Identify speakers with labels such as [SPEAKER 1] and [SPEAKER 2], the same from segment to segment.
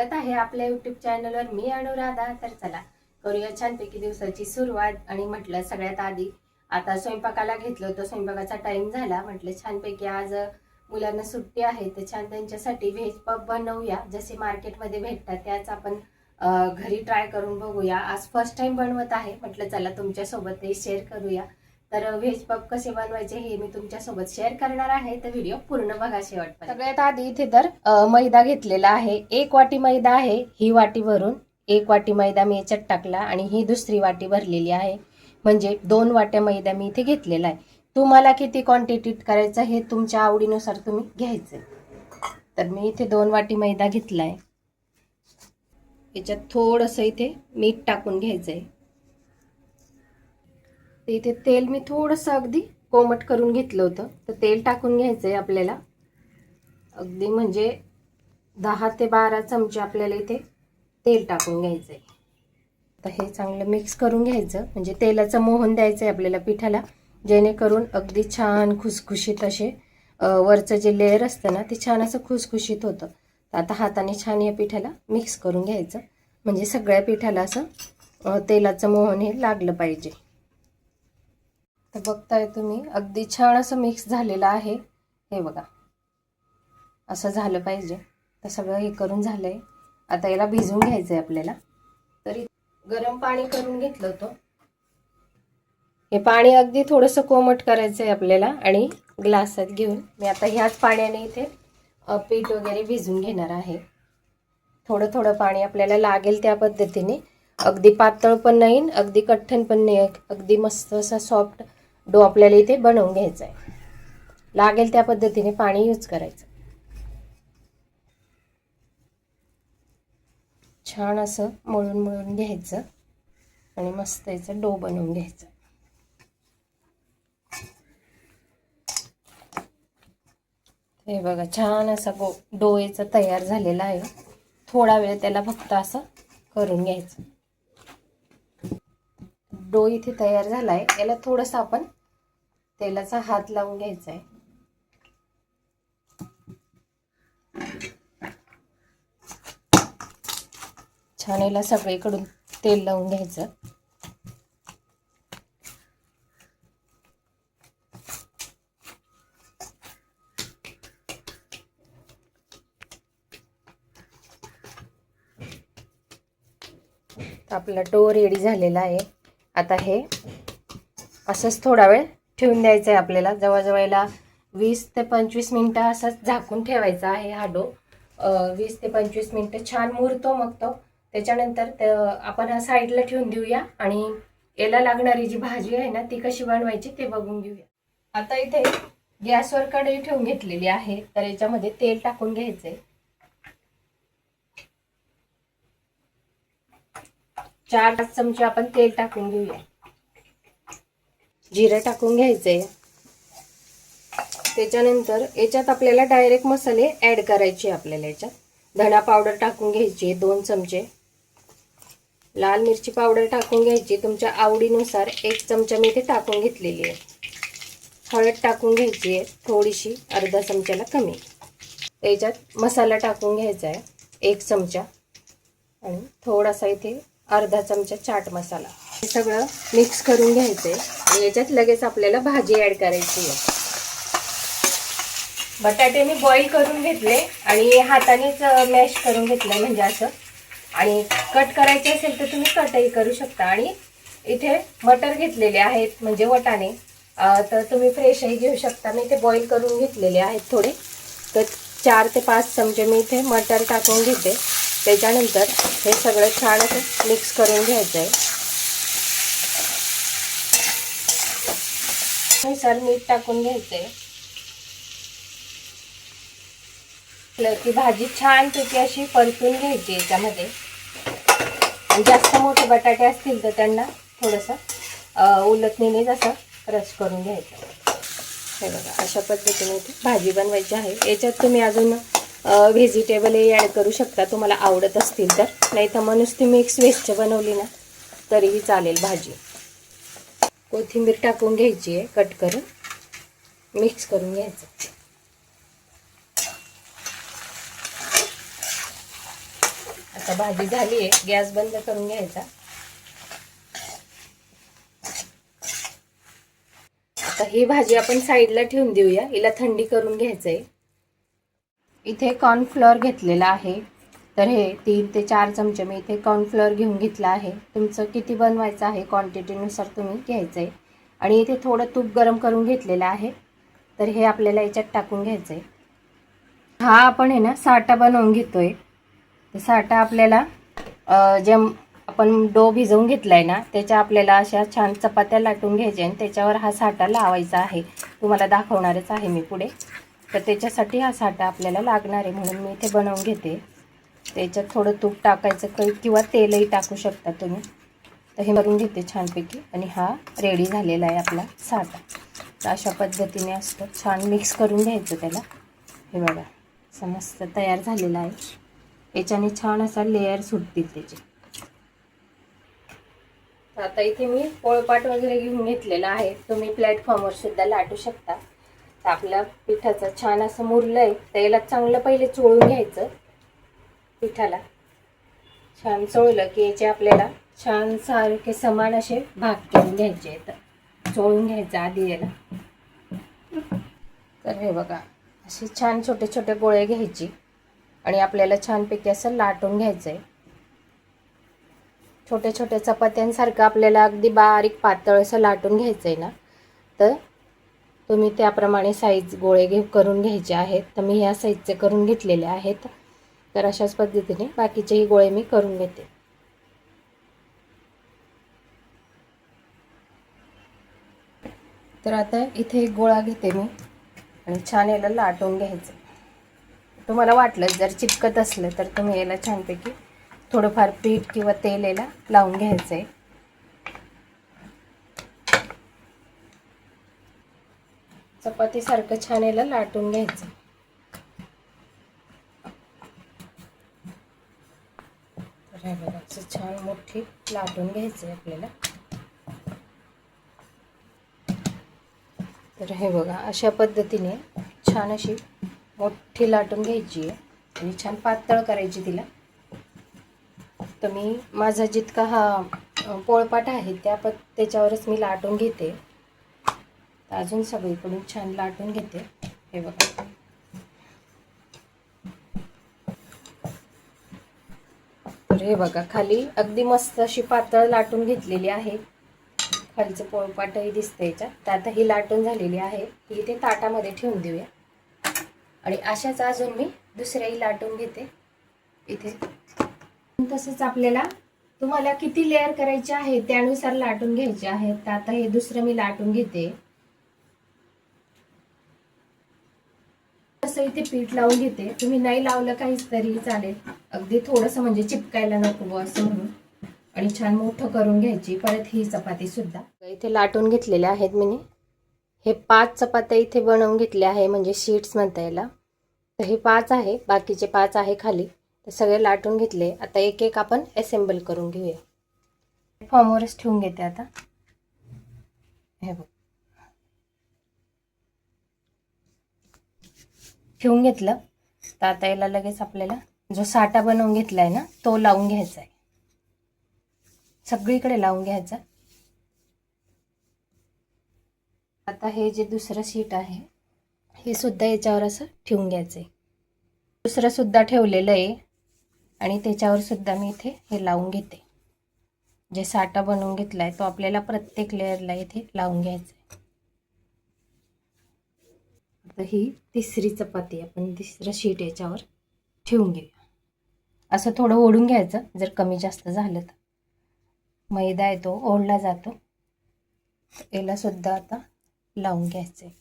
[SPEAKER 1] स्वागत आहे आपल्या YouTube चॅनलवर। मी अनुराधा। तर चला करूया छानपैकी दिवसाची सुरुवात। आणि म्हटलं सगळ्यात आधी आता स्वयंपाकाला घेतलं होतं, स्वयंपाकाचा टाइम झाला, म्हटलं छानपैकी आज मुलांना सुट्टी आहे तर छान त्यांच्यासाठी व्हेज पफ बनवूया। जसे मार्केटमध्ये भेटतात त्याच आपण घरी ट्राय करून बघूया। आज फर्स्ट टाइम बनवत आहे, म्हटलं चला तुमच्यासोबतही शेअर करूया। तर व्हेज पफ कसे बनवायचे हे मी तुमच्यासोबत शेअर करणार आहे, तर व्हिडिओ पूर्ण बघा शेवटपर्यंत। सगळ्यात आधी इथे तर मैदा घेतलेला आहे, 1 वाटी मैदा आहे। ही वाटी भरून 1 वाटी मैदा मी याच्यात टाकला आणि ही दुसरी वाटी भरलेली आहे, म्हणजे 2 वाट्या मैदा मी इथे घेतलेला आहे। तुम्हाला किती क्वांटिटीत करायचं हे तुमच्या आवडीनुसार तुम्ही घ्यायचं। तर मी इथे 2 वाटी मैदा घेतलाय। याच्यात थोडंसं इथे मीठ टाकून घ्यायचंय। इथे तेल मी थोडंसं अगदी कोमट करून घेतलं होतं, तर तेल टाकून घ्यायचंय आपल्याला। अगदी म्हणजे 10 ते 12 चमचे आपल्याला इथे तेल टाकून घ्यायचंय। तर हे चांगलं मिक्स करून घ्यायचं, म्हणजे तेलाचं मोहन द्यायचंय आपल्याला पिठाला, जेणेकरून अगदी छान खुसखुशीत असे वरचं जे लेयर असतं ना ते छान असं खुसखुशीत होतं। तर आता हाताने छान या पिठाला मिक्स करून घ्यायचं, म्हणजे सगळ्या पिठाला असं तेलाचं मोहन हे लागलं पाहिजे। तर बघताय तुम्ही अगदी छान असं मिक्स झालेलं आहे, हे बघा असं झालं पाहिजे। तर सगळं हे करून झालंय, आता याला भिजवून घ्यायचंय आपल्याला। तरी गरम पाणी करून घेतलं होतं, हे पाणी अगदी थोडंसं कोमट करायचंय आपल्याला आणि ग्लासात घेऊन मी आता ह्याच पाण्याने इथे पीठ वगैरे भिजवून घेणार आहे। थोडं थोडं पाणी आपल्याला लागेल त्या पद्धतीने, अगदी पातळ पण नाही अगदी कठ्ठन पण नाही, अगदी मस्त असा सॉफ्ट डो आपल्याला इथे बनवून घ्यायचा आहे। लागेल त्या पद्धतीने पाणी यूज करायचं। छान असं मळून मळून घ्यायचं आणि मस्त याचं डो बनवून घ्यायचं। हे बघा छान असा डो याचा तयार झालेला आहे। थोडा वेळ त्याला फक्त असं करून घ्यायचं। डो इथे तयार झालाय, याला थोडंसं आपण तेलाचा हात लावून घ्यायचा आहे। छान याला सगळीकडून तेल लावून घ्यायचं। आपला डो रेडी झालेला आहे। आता हे असंच थोडा वेळ ठेवून द्यायचं आहे आपल्याला। जवळजवळ 20 ते 25 मिनिटं असंच झाकून ठेवायचा आहे हा डो। 20 ते 25 मिनिटं छान मुरतो मग तो। त्याच्यानंतर आपण साईडला ठेवून देऊया आणि याला लागणारी जी भाजी आहे ना ती कशी बनवायची ते बघून घेऊया। आता इथे गॅसवर कढई ठेवून घेतलेली आहे, तर याच्यामध्ये तेल टाकून घ्यायचंय। 4-5 चमचे आपण तेल टाकून घेऊया। जिरे टाकून घ्यायचंय। त्याच्यानंतर याच्यात आपल्याला डायरेक्ट मसाले ऍड करायचे। आपल्याला याच्यात धना पावडर टाकून घ्यायची 2 चमचे, लाल मिरची पावडर टाकून घ्यायची तुमच्या आवडीनुसार 1 चमचा मी इथे टाकून घेतलेली आहे। हळद टाकून घ्यायची आहे थोडीशी, अर्धा चमच्याला कमी। याच्यात मसाला टाकून घ्यायचा आहे 1 चमचा आणि थोडासा इथे अर्धा चमचा चाट मसाला। हे सगळं मिक्स करून घ्यायचंय आणि याच्यात लगेच आपल्याला भाजी ऍड करायची आहे। बटाटे मी बॉईल करून घेतले आणि हातानेच मॅश करून घेतलं, म्हणजे असं। आणि कट करायचे असेल तर तुम्ही कटही करू शकता। आणि इथे मटर घेतलेले आहेत, म्हणजे वाटाणे, तर तुम्ही फ्रेशही घेऊ शकता। मी इथे बॉईल करून घेतलेले आहेत थोडे, तर 4 ते 5 चमचे मी इथे मटर टाकून घेते। त्याच्यानंतर हे सगळं छान असं मिक्स करून घ्यायचं आहे। नुसार मीठ टाकून घ्यायचंय। की भाजी छान पैकी अशी परतून घ्यायची याच्यामध्ये। आणि जास्त मोठे बटाटे असतील तर त्यांना थोडंसं उलटणीने जसं क्रश करून घ्यायचं। हे बघा अशा पद्धतीने भाजी बनवायची आहे। याच्यात तुम्ही अजून व्हेजिटेबलही ॲड करू शकता तुम्हाला आवडत असतील तर, नाही तर मग नुसती मिक्स व्हेजची बनवली ना तरीही चालेल भाजी। कोथिंबीर टाकून घ्यायची आहे कट करून, मिक्स करून घ्यायचं। आता भाजी झाली आहे, गॅस बंद करून घ्यायचा. आता ही भाजी आपण साईडला ठेवून देऊया, हिला थंडी करून घ्यायचंय. इथे कॉर्नफ्लोअर घेतलेला आहे, तर हे 3 ते 4 चमचे मी इथे कॉर्नफ्लोअर घेऊन घेतला आहे. तुमचं किती बनवायचं आहे क्वांटिटीनुसार तुम्ही घ्यायचं आहे. आणि इथे थोडं तूप गरम करून घेतलेलं आहे, तर हे आपल्याला याच्यात टाकून घ्यायचं आहे. हा आपण आहे ना साटा बनवून घेतोय. तर साटा आपल्याला जे आपण डो भिजवून घेतलाय ना, त्याच्या आपल्याला अशा छान चपात्या लाटून घ्यायच्या आणि त्याच्यावर हा साटा लावायचा आहे. तुम्हाला दाखवणारच आहे मी पुढे. तर त्याच्यासाठी हा साटा आपल्याला लागणार आहे, म्हणून मी इथे बनवून घेते. त्याच्यात थोडं तूप टाकायचं किंवा तेलही टाकू शकता तुम्ही. तर हे करून घेते छानपैकी आणि हा रेडी झालेला आहे आपला साटा. तर अशा पद्धतीने असतो, छान मिक्स करून घ्यायचं त्याला. हे बघा मस्त तयार झालेला आहे. याच्याने छान असा लेअर सुटतील त्याचे. आता इथे मी पोळपाट वगैरे घेऊन घेतलेला आहे, तुम्ही प्लॅटफॉर्मवर सुद्धा लाटू शकता. तर आपल्या पिठाचं छान असं मुरलंय, तर याला चांगलं पहिले चोळून घ्यायचं. पिठाला छान चोळलं की याचे आपल्याला छान सारखे समान असे भाग करून घ्यायचे. तर चोळून घ्यायचं आधी याला. तर हे बघा असे छान छोटे छोटे गोळे घ्यायचे आणि आपल्याला छानपैकी असं लाटून घ्यायचं आहे. छोट्या छोट्या चपात्यांसारखं आपल्याला अगदी बारीक पातळ असं लाटून घ्यायचं आहे ना. तर तुम्ही त्याप्रमाणे साईज गोळे करून घ्यायचे आहेत. तर मी ह्या साईजचे करून घेतलेले आहेत. तर अशाच पद्धतीने बाकीचेही गोळे मी करून घेते. तर आता इथे एक गोळा घेते मी आणि छान याला लाटून घ्यायचं. तुम्हाला वाटलं जर चिपकत असलं तर तुम्ही याला छानपैकी थोडंफार पीठ किंवा तेल याला लावून घ्यायचं आहे. चपातीसारखं छान याला लाटून घ्यायचं. तर हे बघा असं छान मोठी लाटून घ्यायचं आहे आपल्याला. तर हे बघा अशा पद्धतीने छान अशी मोठी लाटून घ्यायची आहे आणि छान पातळ करायची तिला. तर मी माझा जितका हा पोळपाट आहे त्याच्यावरच मी लाटून घेते. अजून सगळीकडून छान लाटून घेते. हे बघा तर हे बघा खाली अगदी मस्त अशी पातळ लाटून घेतलेली आहे. खालचं पोळपाटही दिसतं याच्यात. तर आता ही लाटून झालेली आहे, ही इथे ताटामध्ये ठेवून देऊया. आणि अशाच अजून मी दुसऱ्याही लाटून घेते इथे. तसंच आपल्याला तुम्हाला किती लेअर करायचे आहे त्यानुसार लाटून घ्यायचे आहेत. तर आता हे दुसरं मी लाटून घेते. असं इथे पीठ लावून घेते. तुम्ही नाही लावलं काहीच तरी चालेल, अगदी थोडंसं म्हणजे चिपकायला नको असं म्हणून. आणि छान मोठं करून घ्यायची परत ही चपाती सुद्धा. इथे लाटून घेतलेल्या आहेत मी. हे 5 चपात्या इथे बनवून घेतल्या आहे, म्हणजे शीट्स म्हणता याला. तर हे 5 आहे, बाकीचे 5 आहे खाली. तर सगळे लाटून घेतले. आता एक एक आपण असेंबल करून घेऊया. फॉर्मवरच ठेवून घेते आता. हे बघ ठेवून घेतलं. तर आता याला लगेच आपल्याला जो साटा बनवून घेतलाय ना तो लावून घ्यायचा आहे. सगळीकडे लावून घ्यायचा. आता हे जे दुसरं शीट आहे हे सुद्धा याच्यावर असं ठेवून घ्यायचंय. दुसरं सुद्धा ठेवलेलं आहे आणि त्याच्यावर सुद्धा मी इथे हे लावून घेते. जे साटा बनवून घेतलाय तो आपल्याला प्रत्येक लेअरला इथे लावून घ्यायचा आहे. आता ही तिसरी चपाती आपण तिसरं शीट याच्यावर ठेवून घेऊया. असं थोडं ओढून घ्यायचं, जर कमी जास्त झालं तर. मैदा आहे तो ओढला जातो. याला सुद्धा आता लावून घ्यायचं आहे.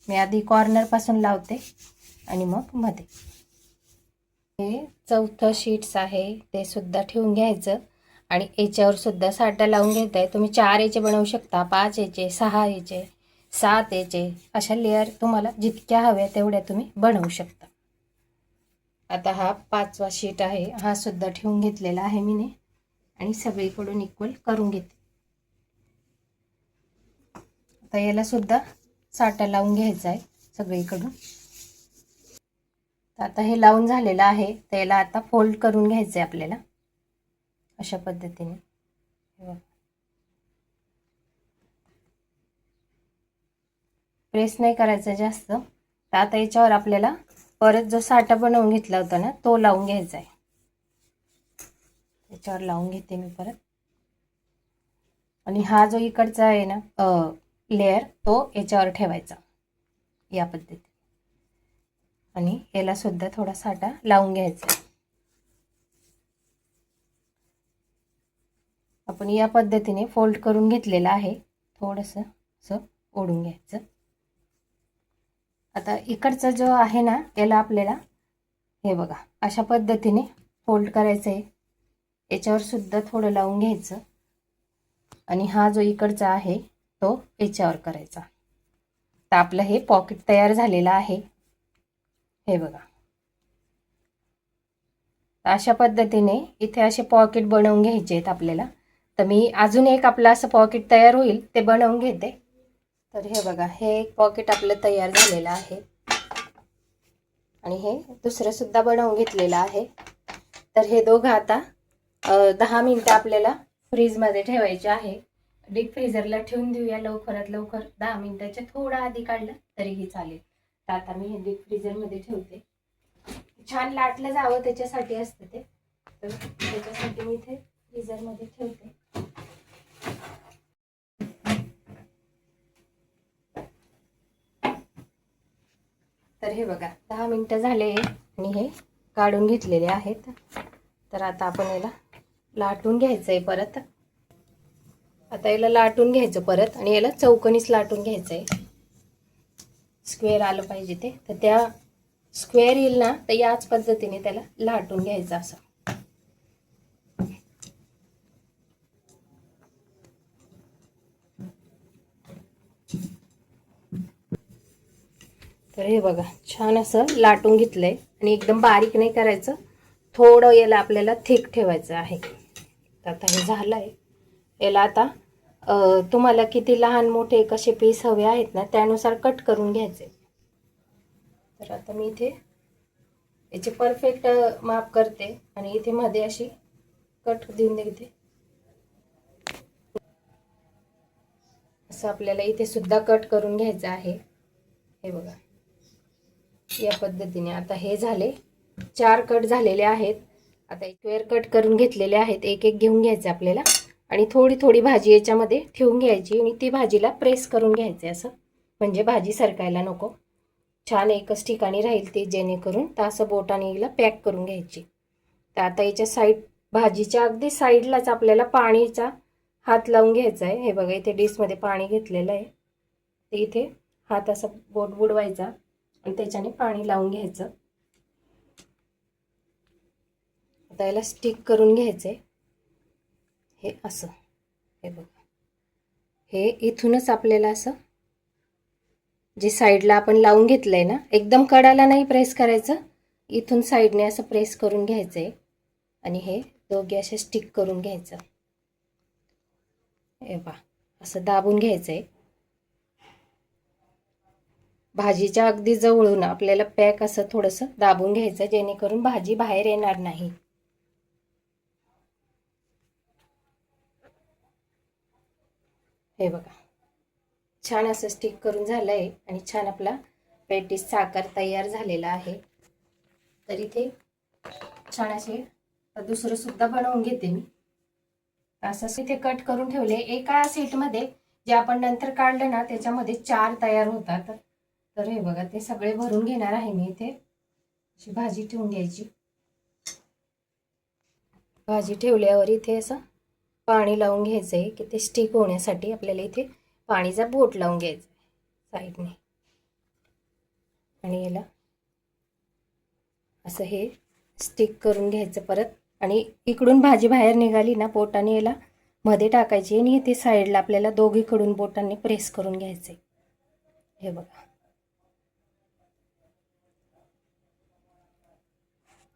[SPEAKER 1] मी आधी कॉर्नरपासून लावते आणि मग मध्ये. हे चौथं शीट्स आहे ते सुद्धा ठेवून घ्यायचं आणि याच्यावर सुद्धा साटा लावून घेत आहे. तुम्ही 4 याचे बनवू शकता, 5 याचे, 6 याचे, 7 याचे, अशा लेअर तुम्हाला जितक्या हव्या तेवढ्या तुम्ही बनवू शकता. आता हा 5वा शीट आहे, हा सुद्धा ठेवून घेतलेला आहे मी आणि सगळीकडून इक्वल करून घेते. आता याला सुद्धा साटा लावून घ्यायचा आहे सगळीकडून. आता हे लावून झालेलं आहे, त्याला आता फोल्ड करून घ्यायचं आहे आपल्याला अशा पद्धतीने. प्रेस नाही करायचं जास्त. तर आता याच्यावर आपल्याला परत जो साठा बनवून घेतला होता ना तो लावून घ्यायचा आहे. याच्यावर लावून घेते मी परत. आणि हा जो इकडचा आहे ना लेयर तो याच्यावर ठेवायचा या पद्धतीने. आणि याला सुद्धा थोडा साठा लावून घ्यायचा. आपण या पद्धतीने फोल्ड करून घेतलेलं आहे. थोडंसं असं ओढून घ्यायचं. आता इकडचा जो आहे ना याला आपल्याला हे बघा अशा पद्धतीने फोल्ड करायचं आहे. याच्यावर सुद्धा थोडं लावून घ्यायचं. आणि हा जो इकडचा आहे तो याच्यावर करायचा. तर आपलं हे पॉकेट तयार झालेलं आहे. हे बघा अशा पद्धतीने इथे असे पॉकेट बनवून घ्यायचे आहेत आपल्याला. तर मी अजून एक आपलं असं पॉकेट तयार होईल ते बनवून घेते. तर हे बघा हे एक पॉकेट आपलं तयार झालेलं आहे. आणि हे दुसरं सुद्धा बनवून घेतलेलं आहे. तर हे दोघं आता 10 मिनिटं आपल्याला फ्रीजमध्ये ठेवायचे आहे. डीप फ्रीजरला ठेवून देऊया लवकरात लवकर. 10 मिनिटाच्या थोडा आधी काढलं तरीही चालेल. तर आता मी हे डीप फ्रीजरमध्ये ठेवते. छान लाटलं जावं त्याच्यासाठी असतं ते. तर त्याच्यासाठी मी इथे फ्रीजरमध्ये ठेवते. तर हे बघा 10 मिनिटं झाले आणि हे काढून घेतलेले आहेत. तर आता आपण याला लाटून घ्यायचं आहे परत. आता याला लाटून घ्यायचं परत आणि याला चौकोनीच लाटून घ्यायचं आहे. स्क्वेअर आलं पाहिजे ते. तर त्या स्क्वेअर येईल ना तर याच पद्धतीने त्याला लाटून घ्यायचं असं. तर हे बघा छान असं लाटून घेतलंय. आणि एकदम बारीक नाही करायचं, थोडं याला आपल्याला थिक ठेवायचं आहे. तर आता हे झालंय. याला आता तुम्हाला किती लहान मोठे कसे पीस हवे आहेत ना त्यानुसार कट करून घ्यायचे. तर आता मी इथे याचे परफेक्ट माप करते आणि इथे मध्ये अशी कट देऊन देते. असं आपल्याला इथे सुद्धा कट करून घ्यायचं आहे. हे बघा या पद्धतीने. आता हे झाले 4 कट झालेले आहेत. आता स्क्वेअर कट करून घेतलेले आहेत. एक एक घेऊन घ्यायचं आपल्याला आणि थोडी थोडी भाजी याच्यामध्ये ठेवून घ्यायची आणि ती भाजीला प्रेस करून घ्यायचे असं, म्हणजे भाजी सरकायला नको. छान एकच ठिकाणी राहील ते, जेणेकरून तर असं बोटाने हिला पॅक करून घ्यायची. तर आता याच्या साईड भाजीच्या अगदी साईडलाच आपल्याला पाणीचा हात लावून घ्यायचा आहे. हे बघा इथे डिशमध्ये पाणी घेतलेलं आहे. ते इथे हात असा बोट बुडवायचा आणि त्याच्याने पाणी लावून घ्यायचं. आता याला स्टिक करून घ्यायचंय हे असं. हे बघा हे इथूनच आपल्याला असं जे साईडला आपण लावून घेतलंय ना एकदम कडाला नाही प्रेस करायचं, इथून साईडने असं प्रेस करून घ्यायचंय आणि हे दोघे असे स्टिक करून घ्यायचं. हे बघा असं दाबून घ्यायचंय. भाजीच्या अगदी जवळून आपल्याला पॅक असं थोडंसं दाबून घ्यायचं, जेणेकरून भाजी बाहेर येणार नाही. हे बघा छान असं स्टिक करून झालंय आणि छान आपला पेटीसचा आकार तयार झालेला आहे. तर इथे छान असे दुसरं सुद्धा बनवून घेते मी. असं इथे कट करून ठेवले. एका सीटमध्ये जे आपण नंतर काढलं ना त्याच्यामध्ये 4 तयार होतात. तर हे बघा ते सगळे भरून घेणार आहे मी. इथे अशी भाजी ठेवून घ्यायची. भाजी ठेवल्यावर इथे असं पाणी लावून घ्यायचंय की ते स्टिक होण्यासाठी आपल्याला इथे पाणीचा बोट लावून घ्यायचा साईडने. आणि याला असं हे स्टिक करून घ्यायचं परत. आणि इकडून भाजी बाहेर निघाली ना बोटाने याला मध्ये टाकायची आणि इथे साईडला आपल्याला दोघीकडून बोटांनी प्रेस करून घ्यायचे. हे बघा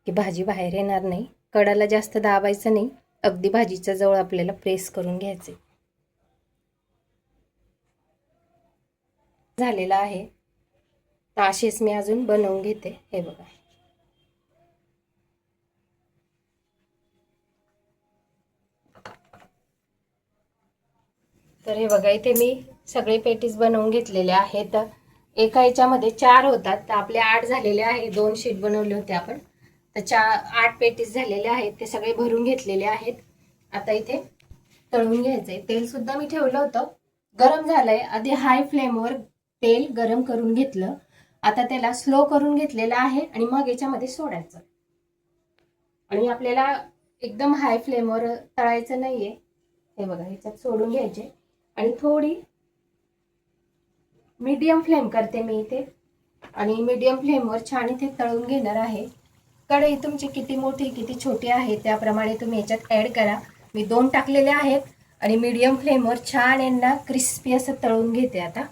[SPEAKER 1] की भाजी बाहेर येणार नाही. कडाला जास्त दाबायचं नाही, अगदी भाजीच्या जवळ आपल्याला प्रेस करून घ्यायचे. झालेला आहे. तर असेच मी अजून बनवून घेते. हे बघा तर हे बघा, इथे मी सगळे पेटीस बनवून घेतलेले आहेत. एका याच्यामध्ये 4 होतात, तर आपले 8 झालेले आहे. 2 शीट बनवले होते आपण, तर 8 पेटीस झालेले आहेत. ते सगळे भरून घेतलेले आहेत. आता इथे तळून घ्यायचंय. तेल सुद्धा मी ठेवलं होतं, गरम झालंय. आधी हाय फ्लेमवर तेल गरम करून घेतलं. आता त्याला स्लो करून घेतलेलं आहे आणि मग याच्यामध्ये सोडायचं. आणि आपल्याला एकदम हाय फ्लेमवर तळायचं नाहीये. हे बघा, ह्याच्यात सोडून घ्यायचे आणि थोडी मीडियम फ्लेम करते मी इथे. आणि मीडियम फ्लेमवर छान इथे तळून घेणार आहे. कढई तुमची किती मोठी किती छोटी आहे त्याप्रमाणे तुम्ही याच्यात ऍड करा. मी 2 टाकलेले आहेत आणि मीडियम फ्लेमवर छान यांना क्रिस्पी असं तळून घेते. आता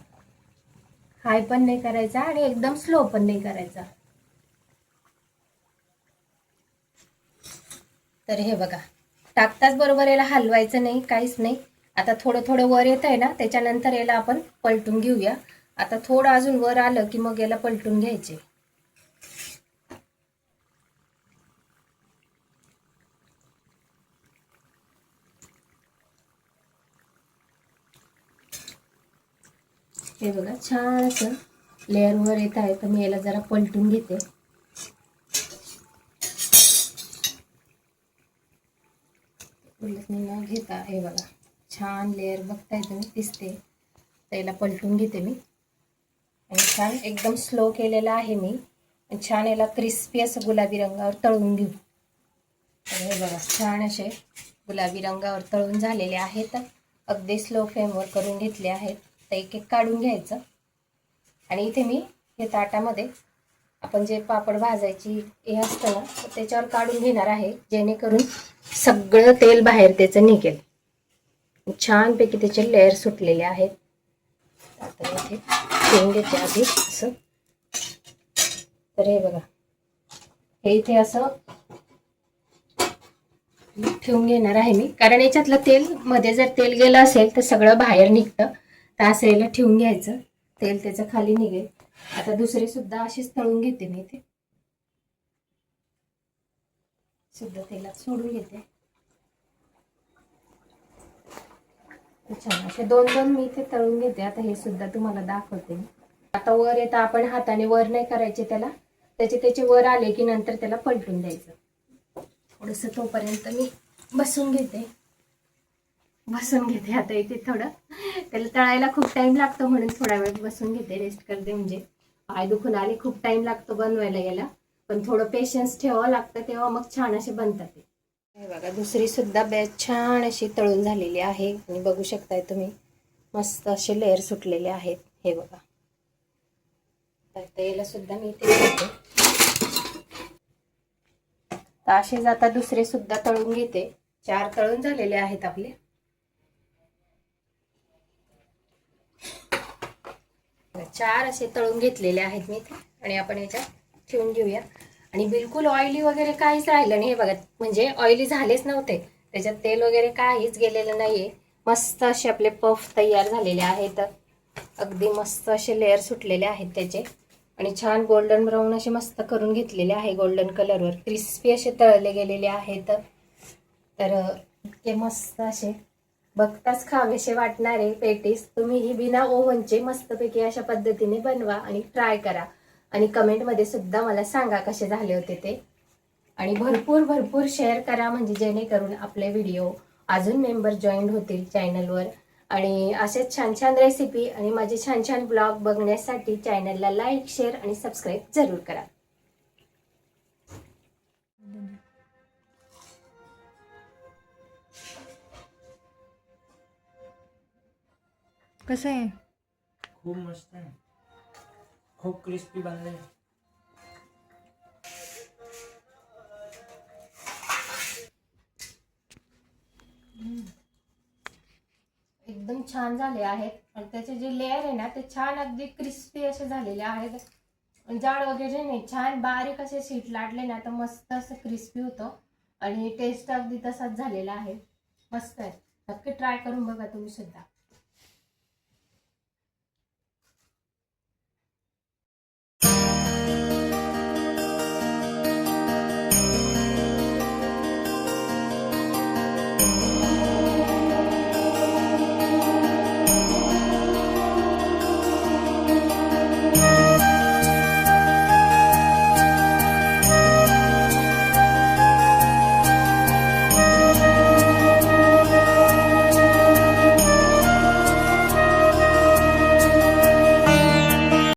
[SPEAKER 1] हाय पण नाही करायचा आणि एकदम स्लो पण नाही करायचा. तर हे बघा, टाकताच बरोबर याला हलवायचं नाही, काहीच नाही. आता थोडं थोडं वर येत आहे ना, त्याच्यानंतर याला आपण पलटून घेऊया. आता थोडं अजून वर आलं की मग याला पलटून घ्यायचे. हे बघा, छान असं लेअर वर येत आहे. तर मी याला जरा पलटून घेते. न घेता हे बघा, छान लेअर बघताय तुम्ही, दिसते. त्याला पलटून घेते मी आणि छान एकदम स्लो केलेला आहे मी. छान याला क्रिस्पी असं गुलाबी रंगावर तळून घेऊ. तर हे बघा, छान असे गुलाबी रंगावर तळून झालेले आहेत. अगदी स्लो फ्लेमवर करून घेतले आहेत. तर एक एक काढून घ्यायचं. आणि इथे मी हे ताटामध्ये आपण जे पापड भाजायची हे असतं ना, त्याच्यावर काढून घेणार आहे, जेणेकरून सगळं तेल बाहेर त्याचं निघेल. छानपैकी त्याचे लेअर सुटलेले आहेत. आता इथे ठेवून घेते आधी असं. तर हे बघा, हे इथे असं ठेवून घेणार आहे मी, कारण याच्यातलं तेल मध्ये जर तेल गेलं असेल तर सगळं बाहेर निघतं. तर असं याला ठेवून घ्यायचं, तेल त्याचं खाली निघेल. आता दुसरे सुद्धा अशीच तळून घेते मी. इथे सुद्धा तेलात सोडून घेते. छान असे 2-2 मी इथे तळून घेते. आता हे सुद्धा तुम्हाला दाखवते. आता वर येतं, आपण हाताने वर नाही करायचे त्याला, त्याचे वर आले की नंतर त्याला पलटून द्यायचं. थोडंसं तोपर्यंत मी बसून घेते. आता इथे थोडं त्याला तळायला खूप टाइम लागतो, म्हणून थोडा वेळ बसून घेते, रेस्ट करते. म्हणजे पाय दुखून आले, खूप टाइम लागतो बनवायला याला, पण थोडं पेशन्स ठेवावं लागतं, तेव्हा मग छान असे बनतात ते. हे बघा, दुसरी सुद्धा बॅच छान अशी तळून झालेली आहे आणि बघू शकताय तुम्ही, मस्त असे लेअर सुटलेले आहेत. हे बघा, तर याला सुद्धा मी इथे घेते. तर असेच आता दुसरे सुद्धा तळून घेते. 4 तळून झालेले आहेत आपले. 4 असे तळून घेतलेले आहेत मी इथे आणि आपण याच्यात ठेवून घेऊया. आणि बिलकुल ऑइली वगैरे काहीच राहिलं नाही. हे बघा, म्हणजे ऑइली झालेच नव्हते, त्याच्यात तेल वगैरे काहीच गेलेलं नाहीये. मस्त असे आपले पफ तयार झालेले आहेत. अगदी मस्त असे लेअर सुटलेले आहेत त्याचे आणि छान गोल्डन ब्राऊन असे मस्त करून घेतलेले आहे. गोल्डन कलरवर क्रिस्पी असे तळले गेलेले आहेत. तर इतके मस्त असे बघताच खावेसे वाटणारे पेटीस तुम्ही ही बिना ओव्हनचे मस्तपैकी अशा पद्धतीने बनवा आणि ट्राय करा. आणि कमेंटमध्ये सुद्धा मला सांगा कसे झाले होते ते. आणि भरपूर भरपूर शेअर करा, म्हणजे जेणेकरून आपले व्हिडिओ अजून मेंबर जॉईन होतील चॅनलवर. आणि असेच छान छान रेसिपी आणि माझे छान छान ब्लॉग बघण्यासाठी चॅनलला लाईक, शेअर आणि सबस्क्राईब जरूर करा.
[SPEAKER 2] कसं आहे? खूप मस्त आहे, खूप क्रिस्पी बनले.
[SPEAKER 1] एकदम छान झाले आहेत आणि त्याचे जे लेअर आहे ना ते छान अगदी क्रिस्पी असे झालेले आहेत. जाड वगैरे नाही, छान बारीक असे शीट लाटले ना तर मस्त असं क्रिस्पी होतं आणि टेस्ट अगदी तसाच झालेला आहे. मस्त आहे, नक्की ट्राय करून बघा तुम्ही सुद्धा.